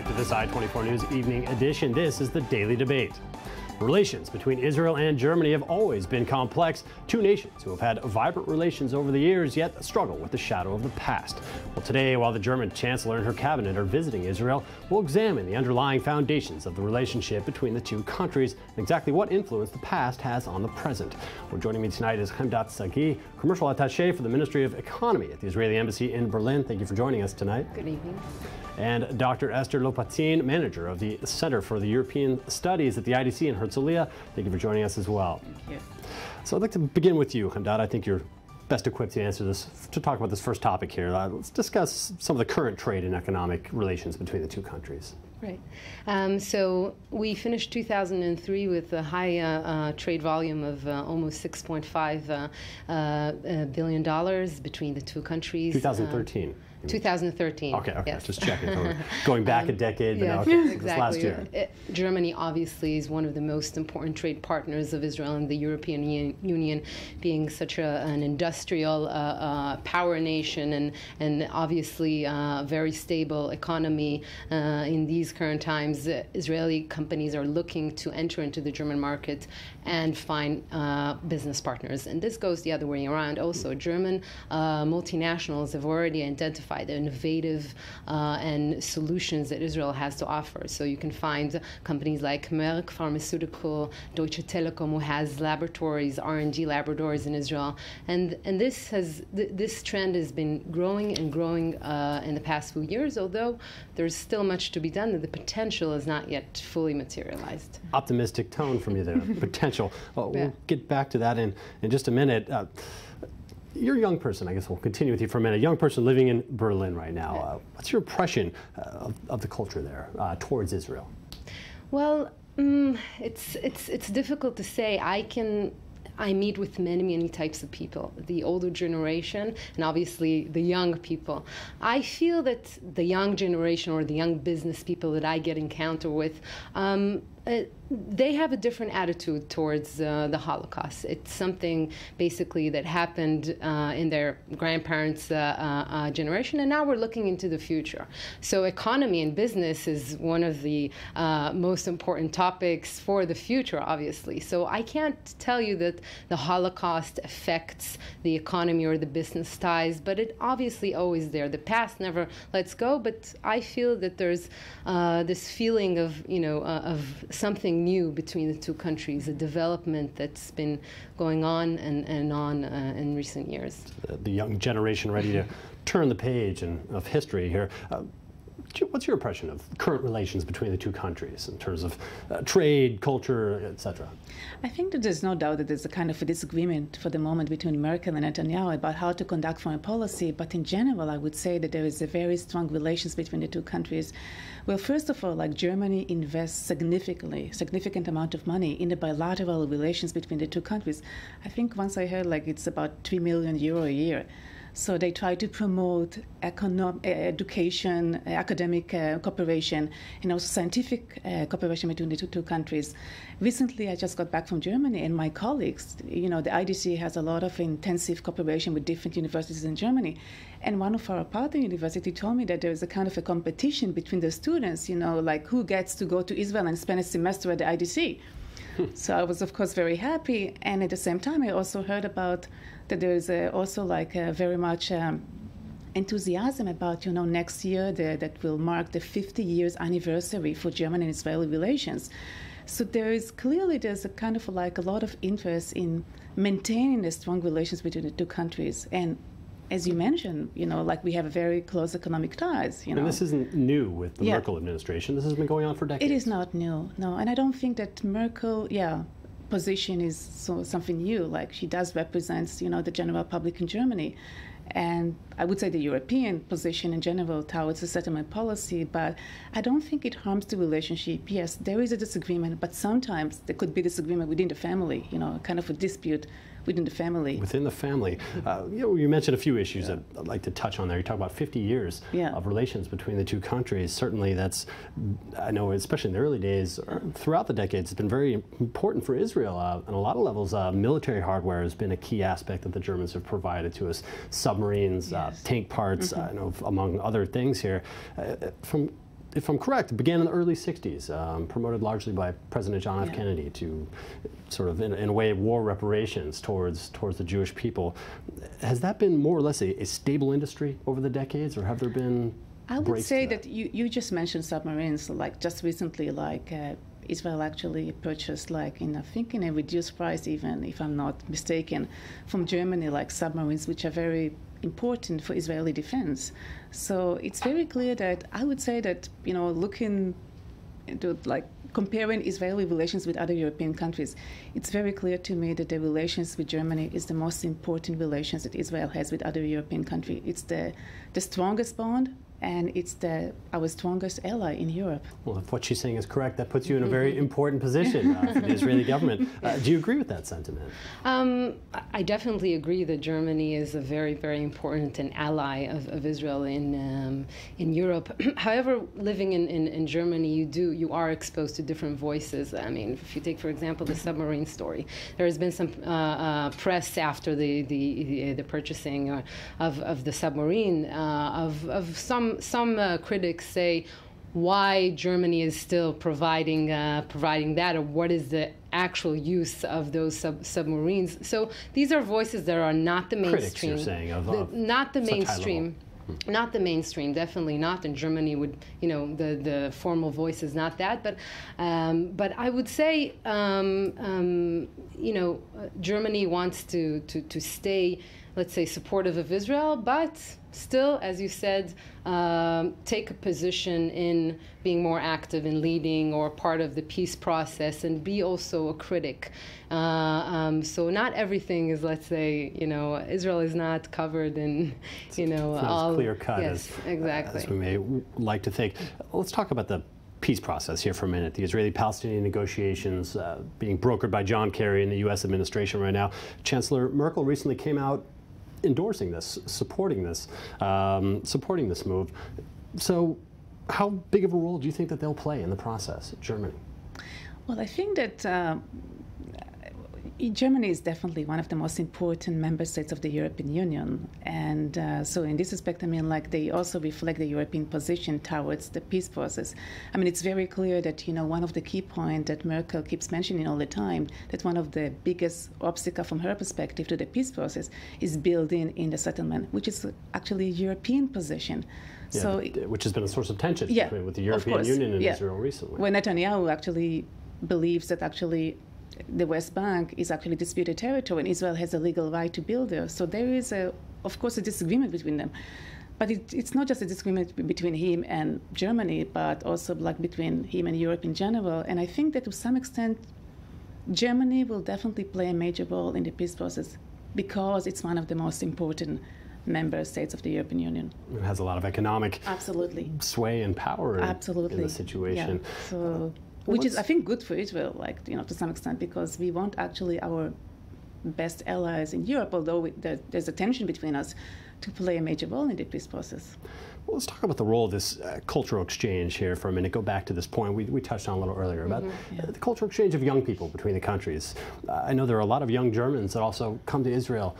back to this I-24 News Evening Edition. This is the Daily Debate. Relations between Israel and Germany have always been complex. Two nations who have had vibrant relations over the years, yet struggle with the shadow of the past. Well, today, while the German Chancellor and her cabinet are visiting Israel, we'll examine the underlying foundations of the relationship between the two countries and exactly what influence the past has on the present. Well, joining me tonight is Hemdat Sagi, commercial attaché for the Ministry of Economy at the Israeli Embassy in Berlin. Thank you for joining us tonight. Good evening. And Dr. Esther Lopatin, manager of the Center for the European Studies at the IDC in Herzliya. Thank you for joining us as well. Thank you. So I'd like to begin with you, Hemdat. I think you're best equipped to answer this, to talk about this first topic here. Let's discuss some of the current trade and economic relations between the two countries. Right. So we finished 2003 with a high trade volume of almost $6.5 billion between the two countries. 2013. 2013. Okay, yes. Just checking. Going back a decade, but yes, now okay, exactly. last year. Germany obviously is one of the most important trade partners of Israel and the European Union, being such an industrial power nation and obviously a very stable economy. In these current times, Israeli companies are looking to enter into the German market and find business partners. And this goes the other way around also. German multinationals have already identified the innovative and solutions that Israel has to offer. So you can find companies like Merck Pharmaceutical, Deutsche Telekom, who has laboratories, R&D laboratories in Israel. And this trend has been growing and growing in the past few years, although there's still much to be done and the potential is not yet fully materialized. Optimistic tone from you there, potential. We'll get back to that in just a minute. You're a young person, I guess we'll continue with you for a minute. A young person living in Berlin right now. What's your impression of the culture there towards Israel? Well, it's difficult to say. I meet with many types of people, the older generation and obviously the young people. I feel that the young generation or the young business people that I get encounter with, they have a different attitude towards the Holocaust. It's something basically that happened in their grandparents' generation, and now we're looking into the future. So economy and business is one of the most important topics for the future, obviously. So I can't tell you that the Holocaust affects the economy or the business ties, but it obviously always there. The past never lets go, but I feel that there's this feeling of, of something new between the two countries, a development that's been going on and on in recent years. The young generation ready to turn the page of history here. What's your impression of current relations between the two countries in terms of trade, culture, etc.? I think that there's no doubt that there's a kind of a disagreement for the moment between Merkel and Netanyahu about how to conduct foreign policy. But in general, I would say that there is a very strong relations between the two countries. Well, first of all, like Germany invests significant amount of money in the bilateral relations between the two countries. I think once I heard it's about €3 million a year. So they try to promote education, academic cooperation, and also scientific cooperation between the two countries. Recently, I just got back from Germany, and my colleagues, the IDC has a lot of intensive cooperation with different universities in Germany. And one of our partner universities told me that there is a kind of a competition between the students, like who gets to go to Israel and spend a semester at the IDC. So I was, of course, very happy. And at the same time, I also heard about that there is also very much enthusiasm about, next year that will mark the 50 years anniversary for German and Israeli relations. So there's a kind of a lot of interest in maintaining the strong relations between the two countries. And as you mentioned, we have very close economic ties. And this isn't new with the Merkel administration. This has been going on for decades. It is not new, no. And I don't think that Merkel, position is something new. She does represent, the general public in Germany. And I would say the European position in general towards the settlement policy, but I don't think it harms the relationship. Yes, there is a disagreement, but sometimes there could be disagreement within the family, kind of a dispute within the family. Within the family. You mentioned a few issues that I'd like to touch on there. You talk about 50 years of relations between the two countries. Certainly that's, I know, especially in the early days, throughout the decades, it's been very important for Israel. On a lot of levels, military hardware has been a key aspect that the Germans have provided to us. Submarines, tank parts, I know, among other things here. From if I'm correct, began in the early 60s, promoted largely by President John F. Kennedy to sort of, in a way, war reparations towards the Jewish people. Has that been more or less a stable industry over the decades, or have there been I would say that you just mentioned submarines, like just recently, like Israel actually purchased, like I think in a reduced price, even if I'm not mistaken, from Germany, like submarines, which are very important for Israeli defense. So it's very clear that I would say that, looking into like comparing Israeli relations with other European countries, it's very clear to me that the relations with Germany is the most important relations that Israel has with other European countries. It's the strongest bond, and it's our strongest ally in Europe. Well, if what she's saying is correct, that puts you in a very important position for the Israeli government. Do you agree with that sentiment? I definitely agree that Germany is a very, very important and ally of Israel in Europe. However, living in Germany, you are exposed to different voices. I mean, if you take, for example, the submarine story, there has been some press after the purchasing of the submarine of some critics say why Germany is still providing that, or what is the actual use of those submarines. So these are voices that are not the mainstream. Critics, you're saying, not the mainstream. Not the mainstream, definitely not. In Germany, would the formal voice is not that. But I would say Germany wants to stay, let's say, supportive of Israel, but still, as you said, take a position in being more active in leading or part of the peace process, and be also a critic. So not everything is, let's say, Israel is not covered in, it's not all as clear cut yes, exactly. as we may like to think. Let's talk about the peace process here for a minute. The Israeli-Palestinian negotiations being brokered by John Kerry in the U.S. administration right now. Chancellor Merkel recently came out endorsing this, supporting this move. So how big of a role do you think that they'll play in the process, Germany? Well, I think that Germany is definitely one of the most important member states of the European Union. And so in this respect, I mean, like, they also reflect the European position towards the peace process. I mean, it's very clear that, one of the key points that Merkel keeps mentioning all the time, that one of the biggest obstacles from her perspective to the peace process is building in the settlement, which is actually a European position. Yeah, so, which has been a source of tension with the European Union and Israel recently. Where Netanyahu actually believes that the West Bank is actually disputed territory, and Israel has a legal right to build there. So there is, of course, a disagreement between them. But it's not just a disagreement between him and Germany, but also like between him and Europe in general. And I think that to some extent, Germany will definitely play a major role in the peace process because it's one of the most important member states of the European Union. It has a lot of economic sway and power in the situation. Yeah. So, which is, I think, good for Israel, like, to some extent, because we want actually our best allies in Europe, although there's a tension between us, to play a major role in the peace process. Well, let's talk about the role of this cultural exchange here for a minute. Go back to this point we touched on a little earlier about the cultural exchange of young people between the countries. I know there are a lot of young Germans that also come to Israel.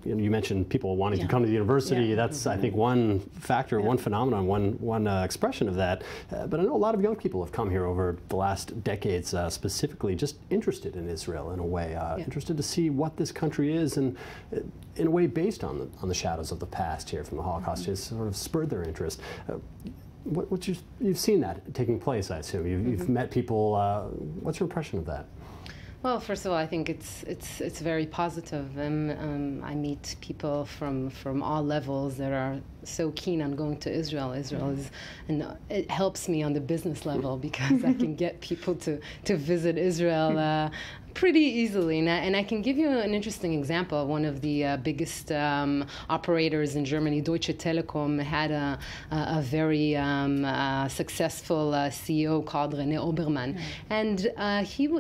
You mentioned people wanting to come to the university. That's, I think, one factor, one phenomenon, one expression of that. But I know a lot of young people have come here over the last decades, specifically just interested in Israel in a way, interested to see what this country is, and in a way based on the shadows of the past here from the Holocaust, to sort of spur their interest. You've seen that taking place, I assume. You've met people. What's your impression of that? Well, first of all, I think it's very positive. I meet people from all levels that are so keen on going to Israel. Israel is, and it helps me on the business level because I can get people to visit Israel pretty easily. And I can give you an interesting example. One of the biggest operators in Germany, Deutsche Telekom, had a very successful CEO called René Obermann. And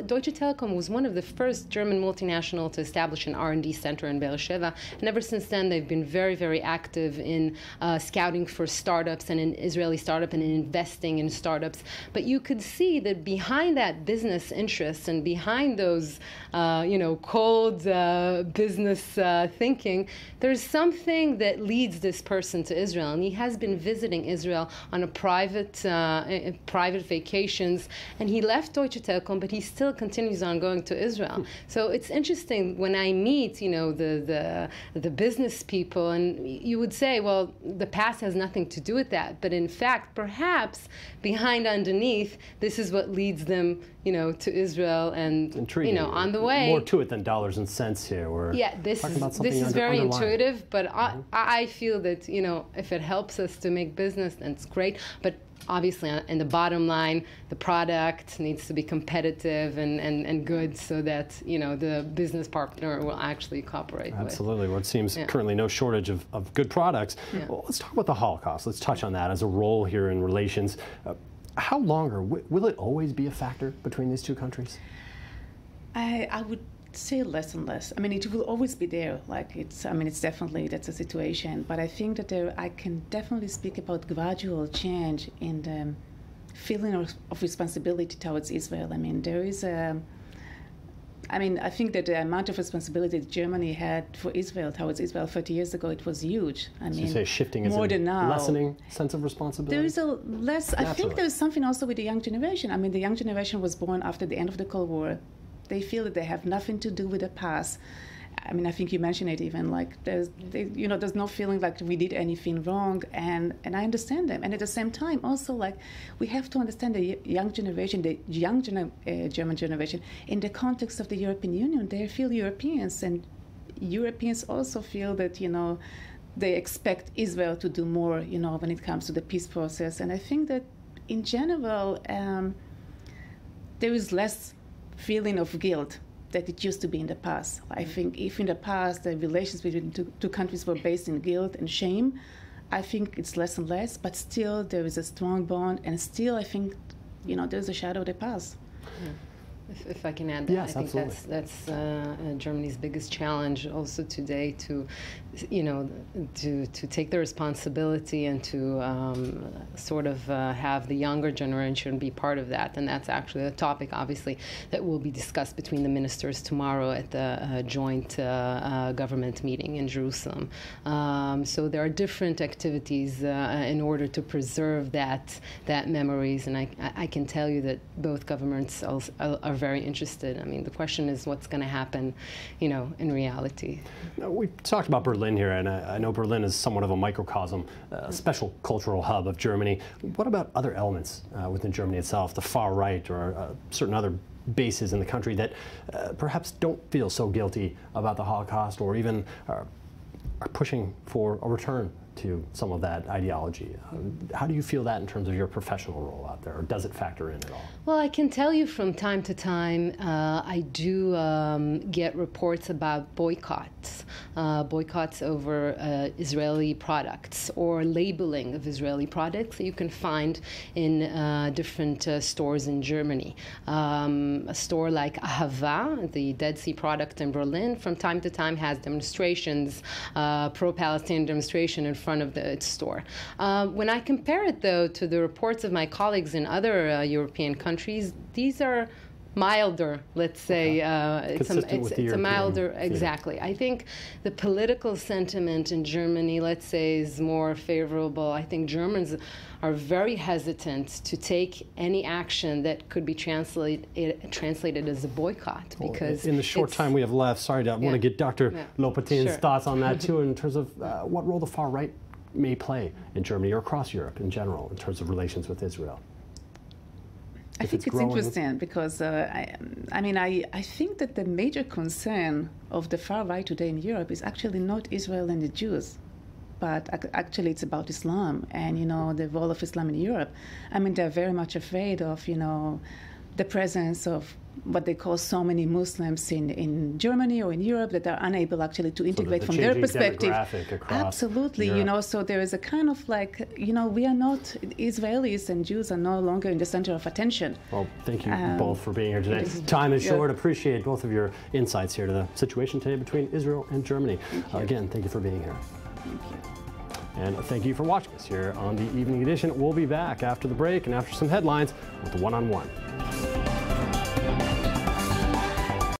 Deutsche Telekom was one of the first German multinational to establish an R&D center in Beersheba. And ever since then, they've been very, very active in scouting for startups and in Israeli startup and in investing in startups. But you could see that behind that business interest and behind those those, cold business thinking. There's something that leads this person to Israel, and he has been visiting Israel on a private vacations, and he left Deutsche Telekom, but he still continues on going to Israel. So it's interesting when I meet, the business people, and you would say, well, the past has nothing to do with that, but in fact, perhaps underneath, this is what leads them, to Israel, and intriguing. On the way. More to it than dollars and cents here. This is very intuitive, but I feel that if it helps us to make business, then it's great. But obviously, in the bottom line, the product needs to be competitive and good, so that the business partner will actually cooperate. Absolutely. Well, it seems currently no shortage of good products. Yeah. Well, let's talk about the Holocaust. Let's touch on that as a role here in relations. How long, or will it always be a factor between these two countries? I would say less and less. I mean, it will always be there. It's definitely, that's a situation. But I think that I can definitely speak about gradual change in the feeling of responsibility towards Israel. I mean, there is I think that the amount of responsibility that Germany had for Israel, towards Israel 30 years ago, it was huge. So you say shifting is a lessening sense of responsibility? There is a less, naturally. I think there's something also with the young generation. I mean, the young generation was born after the end of the Cold War. They feel that they have nothing to do with the past. I mean, I think you mentioned it even, there's no feeling like we did anything wrong, and I understand them. And at the same time, also, we have to understand the young generation, German generation, in the context of the European Union. They feel Europeans, and Europeans also feel that, they expect Israel to do more, when it comes to the peace process. And I think that, in general, there is less feeling of guilt that it used to be in the past. I think if in the past the relations between two countries were based in guilt and shame, I think it's less and less, but still there is a strong bond, and still I think, there's a shadow of the past. Yeah. If I can add that, yes, I think absolutely. that's Germany's biggest challenge also today, to take the responsibility and to have the younger generation be part of that. And that's actually a topic, obviously, that will be discussed between the ministers tomorrow at the joint government meeting in Jerusalem. So there are different activities in order to preserve that memories, and I can tell you that both governments are very interested. I mean, the question is what's going to happen, in reality. Now, we talked about Berlin here, and I know Berlin is somewhat of a microcosm, a special cultural hub of Germany. What about other elements within Germany itself, the far right or certain other bases in the country that perhaps don't feel so guilty about the Holocaust, or even are pushing for a return to some of that ideology? How do you feel that in terms of your professional role out there, or does it factor in at all? Well, I can tell you from time to time, I do get reports about boycotts over Israeli products, or labeling of Israeli products that you can find in different stores in Germany. A store like Ahava, the Dead Sea product in Berlin, from time to time has demonstrations, pro-Palestinian demonstration in front of its store. When I compare it, though, to the reports of my colleagues in other European countries, these are milder, let's say. It's a milder, exactly. I think the political sentiment in Germany, let's say, is more favorable. I think Germans are very hesitant to take any action that could be translated as a boycott, because in the short time we have left, sorry, I want to get Dr. Lopatin's thoughts on that too, in terms of what role the far right may play in Germany or across Europe in general in terms of relations with Israel. I think it's interesting because, I think that the major concern of the far right today in Europe is actually not Israel and the Jews, but actually it's about Islam and, the role of Islam in Europe. I mean, they're very much afraid of, the presence of what they call so many Muslims in Germany or in Europe that are unable actually to integrate from their perspective. Absolutely, so there is a kind of we are not, Israelis and Jews are no longer in the center of attention. Well, thank you both for being here today. Time is short. Appreciate both of your insights here to the situation today between Israel and Germany. Again, thank you for being here. Thank you. And thank you for watching us here on the Evening Edition. We'll be back after the break and after some headlines with the one-on-one.